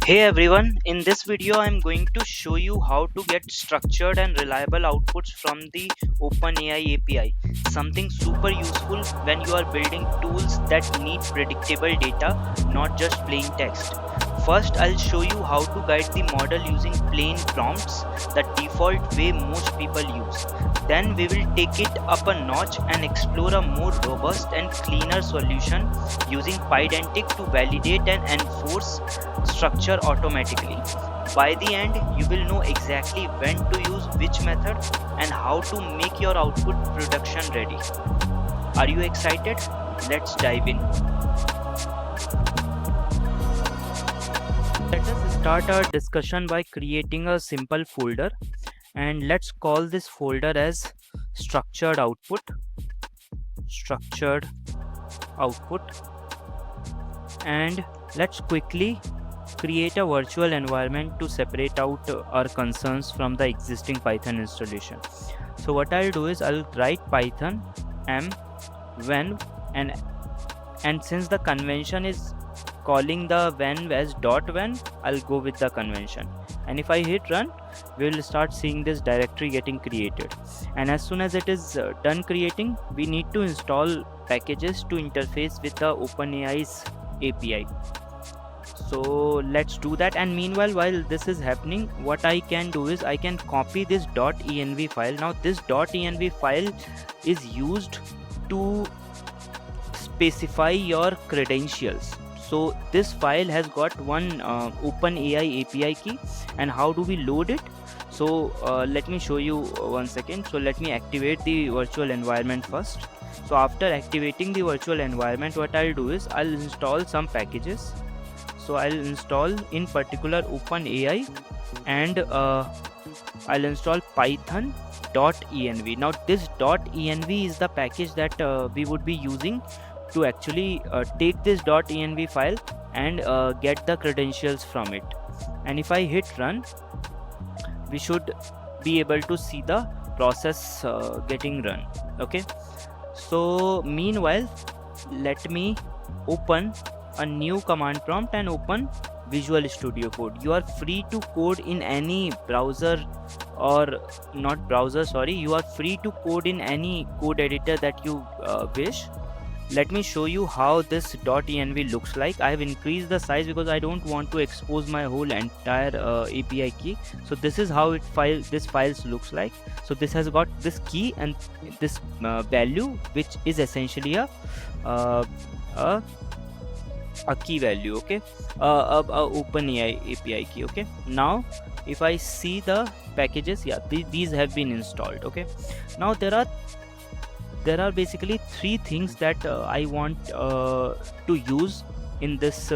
Hey everyone, in this video I am going to show you how to get structured and reliable outputs from the OpenAI API. Something super useful when you are building tools that need predictable data, not just plain text. First, I'll show you how to guide the model using plain prompts, the default way most people use. Then we will take it up a notch and explore a more robust and cleaner solution using Pydantic to validate and enforce structure automatically. By the end, you will know exactly when to use which method and how to make your output production ready. Are you excited? Let's dive in. Let us start our discussion by creating a simple folder, and let's call this folder as structured output. And let's quickly create a virtual environment to separate out our concerns from the existing Python installation. So what I'll do is I'll write Python m when, and since the convention is calling the when as .when, I'll go with the convention. And if I hit run, we will start seeing this directory getting created. And as soon as it is done creating, we need to install packages to interface with the OpenAI's API. So let's do that. And meanwhile, while this is happening, what I can do is I can copy this .env file. Now this .env file is used to specify your credentials. So this file has got one OpenAI API key. And how do we load it? So let me show you one second. So let me activate the virtual environment first. So after activating the virtual environment, what I'll do is I'll install some packages. So I'll install in particular OpenAI, and I'll install python.env. Now this .env is the package that we would be using to actually take this .env file and get the credentials from it. And if I hit run, we should be able to see the process getting run. Okay, so meanwhile, let me open a new command prompt and open Visual Studio Code. You are free to code in any browser, or not browser, sorry, you are free to code in any code editor that you wish. Let me show you how this .env looks like. I have increased the size because I don't want to expose my whole entire API key. So this is how this files looks like. So this has got this key and this value, which is essentially a key value, okay, a OpenAI API key. Okay, now if I see the packages, yeah, these have been installed. Okay, now there are basically three things that I want to use in this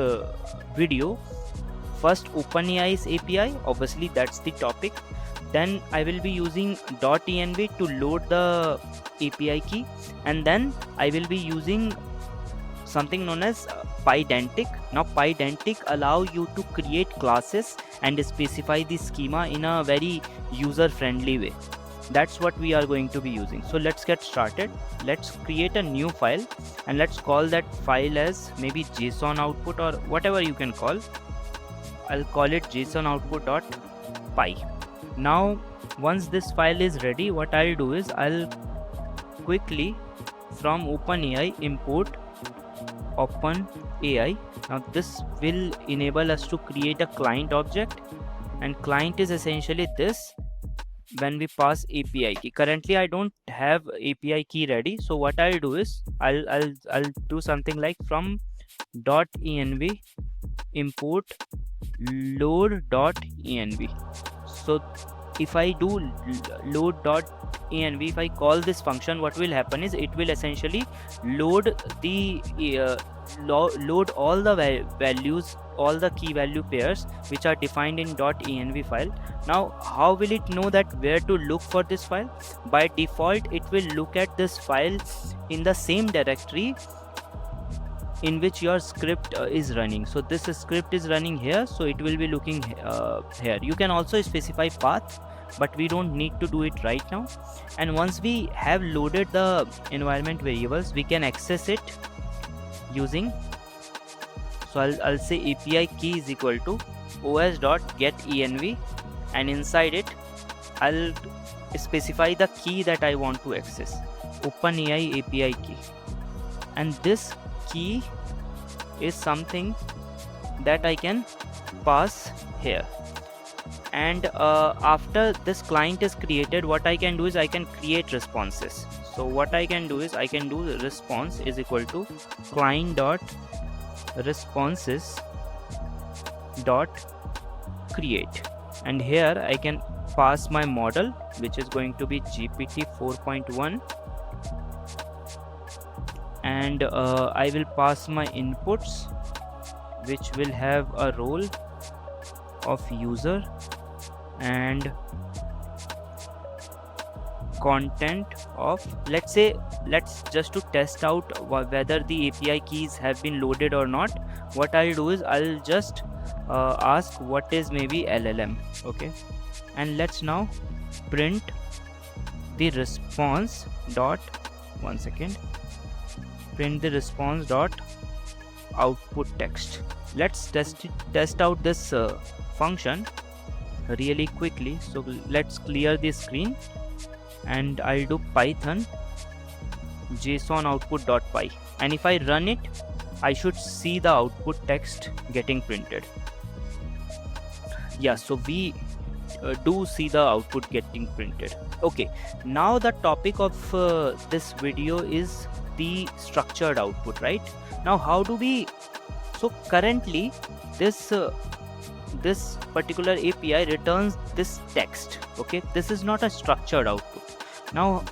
video. First, OpenAI's API, obviously that's the topic. Then I will be using .env to load the API key, and then I will be using something known as Pydantic. Now Pydantic allow you to create classes and specify the schema in a very user friendly way. That's what we are going to be using. So let's get started. Let's create a new file and let's call that file as maybe JSON output or whatever you can call. I'll call it JSON output.py. Now once this file is ready, what I'll do is I'll quickly from OpenAI import OpenAI. Now this will enable us to create a client object, and client is essentially this when we pass API key. Currently I don't have API key ready, so what I'll do is I'll do something like from .env import load.env. So if I do load.env, if I call this function, what will happen is it will essentially load the load all the values, all the key value pairs which are defined in .env file. Now how will it know that where to look for this file? By default it will look at this file in the same directory in which your script is running. So this script is running here, so it will be looking here. You can also specify path, but we don't need to do it right now. And once we have loaded the environment variables, we can access it using So I'll say API key is equal to os.getEnv, and inside it I'll specify the key that I want to access, OpenAI API key, and this key is something that I can pass here. And after this client is created, what I can do is I can create responses. So what I can do is I can do response is equal to client dot responses dot create, and here I can pass my model, which is going to be GPT 4.1, and I will pass my inputs, which will have a role of user and content of, let's just to test out whether the API keys have been loaded or not. What I'll do is I'll just ask what is maybe LLM, okay, and let's now print the response dot, one second, print the response dot output text. Let's test out this function really quickly. So let's clear the screen, and I'll do Python JSON output.py, and if I run it, I should see the output text getting printed. Yeah, so we do see the output getting printed. Okay, now the topic of this video is the structured output, right? Now how do we, so currently this particular API returns this text, okay, this is not a structured output. Now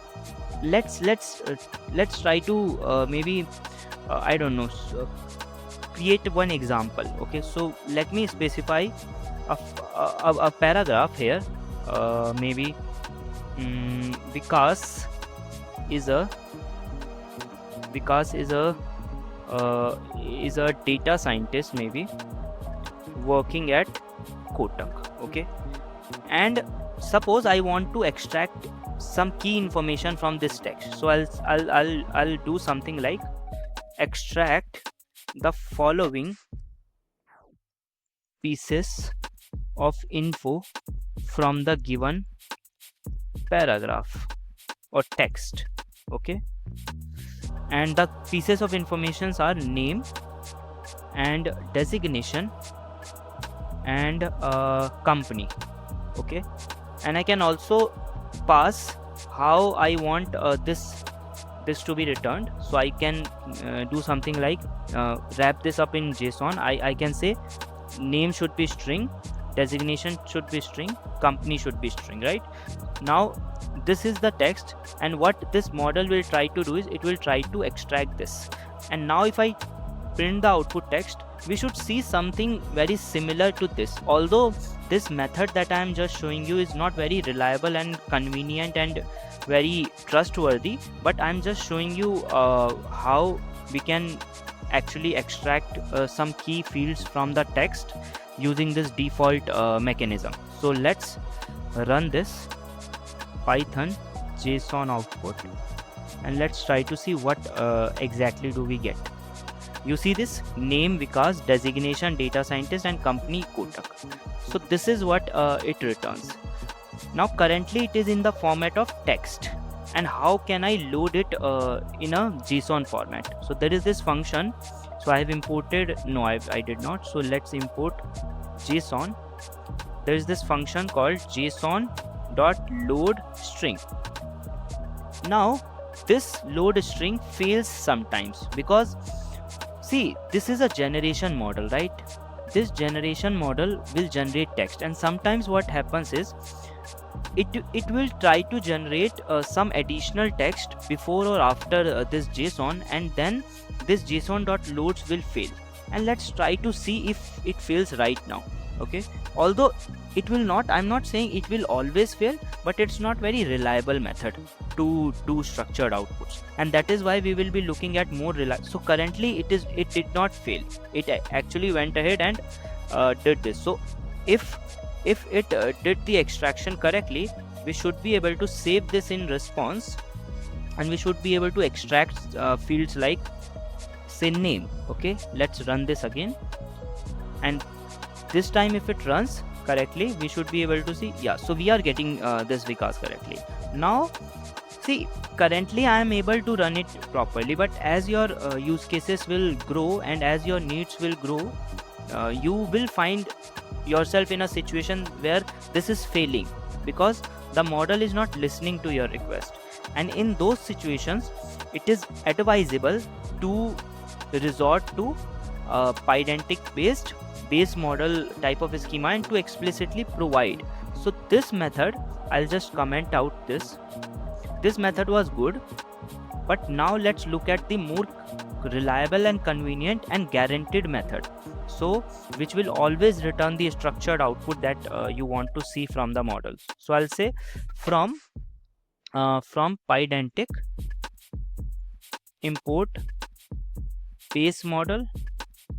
let's try to maybe I don't know, create one example. Okay, so let me specify a paragraph here, maybe Vikas is a data scientist, maybe working at Kotak, okay, and suppose I want to extract some key information from this text. So I'll do something like extract the following pieces of info from the given paragraph or text, okay, and the pieces of informations are name and designation and company, okay, and I can also pass how I want this to be returned. So I can do something like wrap this up in JSON. I can say name should be string, designation should be string, company should be string, right? Now this is the text, and what this model will try to do is it will try to extract this, and now if I print the output text, we should see something very similar to this. Although this method that I am just showing you is not very reliable and convenient and very trustworthy, but I am just showing you how we can actually extract some key fields from the text using this default mechanism. So let's run this Python JSON output, and let's try to see what exactly do we get. You see this name Vikas, designation data scientist, and company Kotak. So this is what it returns. Now currently it is in the format of text, and how can I load it in a JSON format? So there is this function. So I have imported, no, I did not. So let's import JSON. There is this function called JSON.loadString. Now this load string fails sometimes because, see, this is a generation model, right? This generation model will generate text, and sometimes what happens is it will try to generate some additional text before or after this JSON, and then this JSON.loads will fail. And let's try to see if it fails right now, okay? Although it will not, I'm not saying it will always fail, but it's not very reliable method to do structured outputs, and that is why we will be looking at more reliable. So currently it did not fail, it actually went ahead and did this. So if it did the extraction correctly, we should be able to save this in response, and we should be able to extract fields like say name. Okay, let's run this again. and this time if it runs correctly, we should be able to see, yeah, so we are getting this Vikas correctly. Now see, currently I am able to run it properly, but as your use cases will grow and as your needs will grow, you will find yourself in a situation where this is failing because the model is not listening to your request. And in those situations, it is advisable to resort to Pydantic based base model type of schema and to explicitly provide. So this method, I'll just comment out this method was good, but now let's look at the more reliable and convenient and guaranteed method, so which will always return the structured output that you want to see from the model. So I'll say from Pydantic import base model.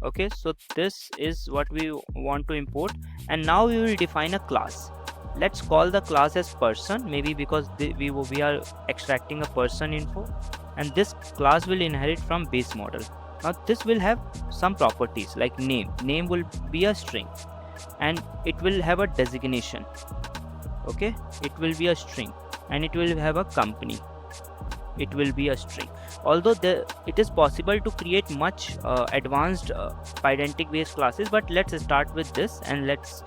Okay, so this is what we want to import, and now we will define a class. Let's call the class as person, maybe because we are extracting a person info, and this class will inherit from base model. Now this will have some properties like name will be a string, and it will have a designation. Okay, it will be a string, and it will have a company, it will be a string. Although it is possible to create much advanced Pydantic based classes, but let's start with this and let's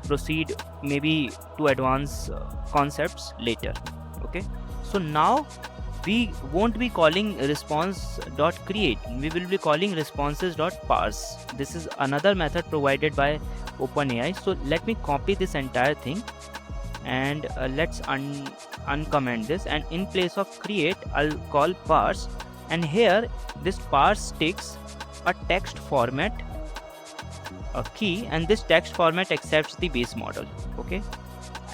proceed maybe to advance concepts later. Okay, so now we won't be calling response.create, we will be calling responses.parse. This is another method provided by OpenAI. So let me copy this entire thing and let's uncomment this, and in place of create I'll call parse, and here this parse takes a text format, a key, and this text format accepts the base model. Okay,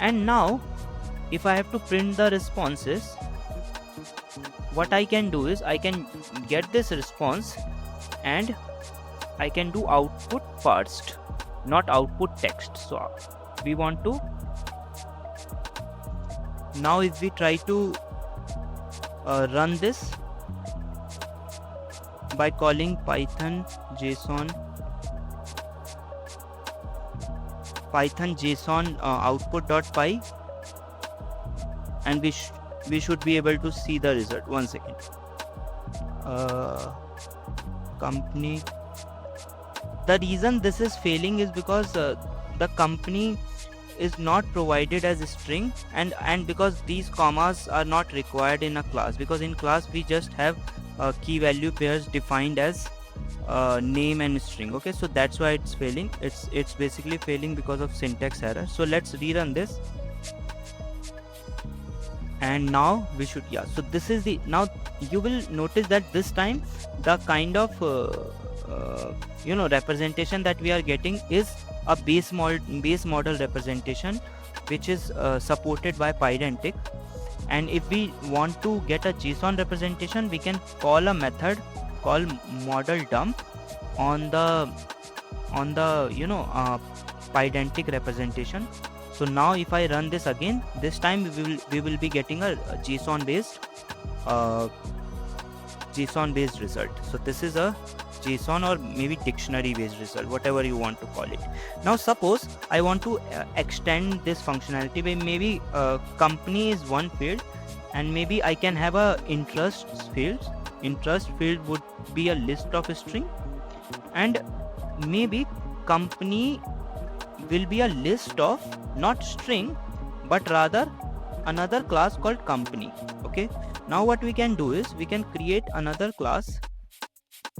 and now if I have to print the responses, what I can do is I can get this response and I can do output parsed, not output text. So we want to, now if we try to run this by calling python json output.py, and we should be able to see the result. One second. Company, the reason this is failing is because the company is not provided as a string, and because these commas are not required in a class, because in class we just have key value pairs defined as name and string. Okay, so that's why it's failing. It's basically failing because of syntax error. So let's rerun this, and now we should, yeah, so this is the, now you will notice that this time the kind of representation that we are getting is a base model representation, which is supported by Pydantic. And if we want to get a JSON representation, we can call a method called model dump on the Pydantic representation. So now if I run this again, this time we will be getting a JSON based result. So this is a JSON or maybe dictionary based result, whatever you want to call it. Now suppose I want to extend this functionality by maybe company is one field, and maybe I can have a interest field. Interest field would be a list of a string, and maybe company will be a list of not string but rather another class called company. Okay, now what we can do is we can create another class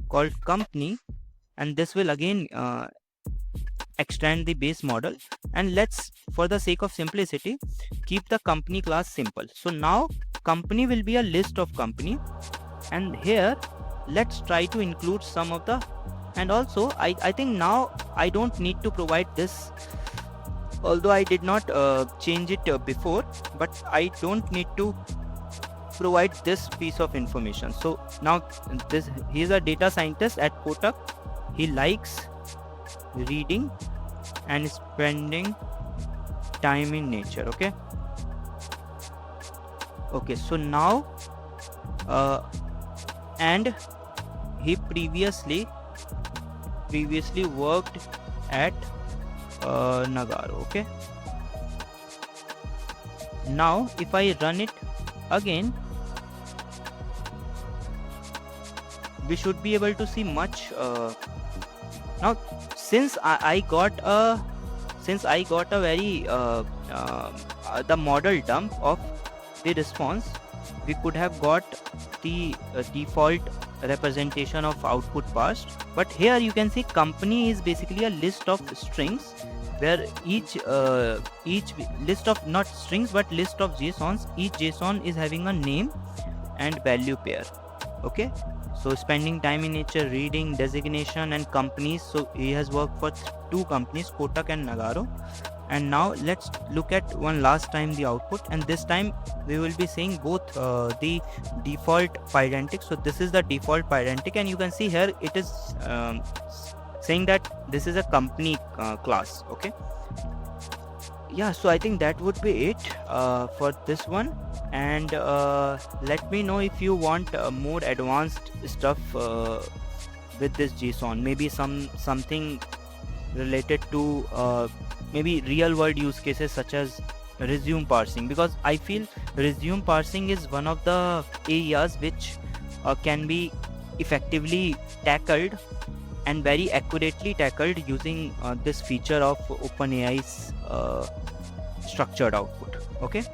called company, and this will again extend the base model, and let's, for the sake of simplicity, keep the company class simple. So now company will be a list of company, and here let's try to include some of the, and also I think now I don't need to provide this, although I did not change it before, but I don't need to provide this piece of information. So now he's a data scientist at Kotak. He likes reading and spending time in nature. Okay, so now and he previously worked at Nagaro. Okay, now if I run it again, we should be able to see much. Now since I got a very the model dump of the response, we could have got the default representation of output passed, but here you can see company is basically a list of strings, where each list of, not strings but list of JSONs, each JSON is having a name and value pair. Okay, so spending time in nature, reading, designation, and companies. So he has worked for two companies, Kotak and Nagaro. And now let's look at one last time the output, and this time we will be seeing both the default Pydantic. So this is the default Pydantic, and you can see here it is saying that this is a company class. Okay, yeah, so I think that would be it for this one. And let me know if you want more advanced stuff with this JSON, maybe something related to maybe real world use cases such as resume parsing, because I feel resume parsing is one of the areas which can be effectively tackled and very accurately tackled using this feature of OpenAI's structured output. Okay,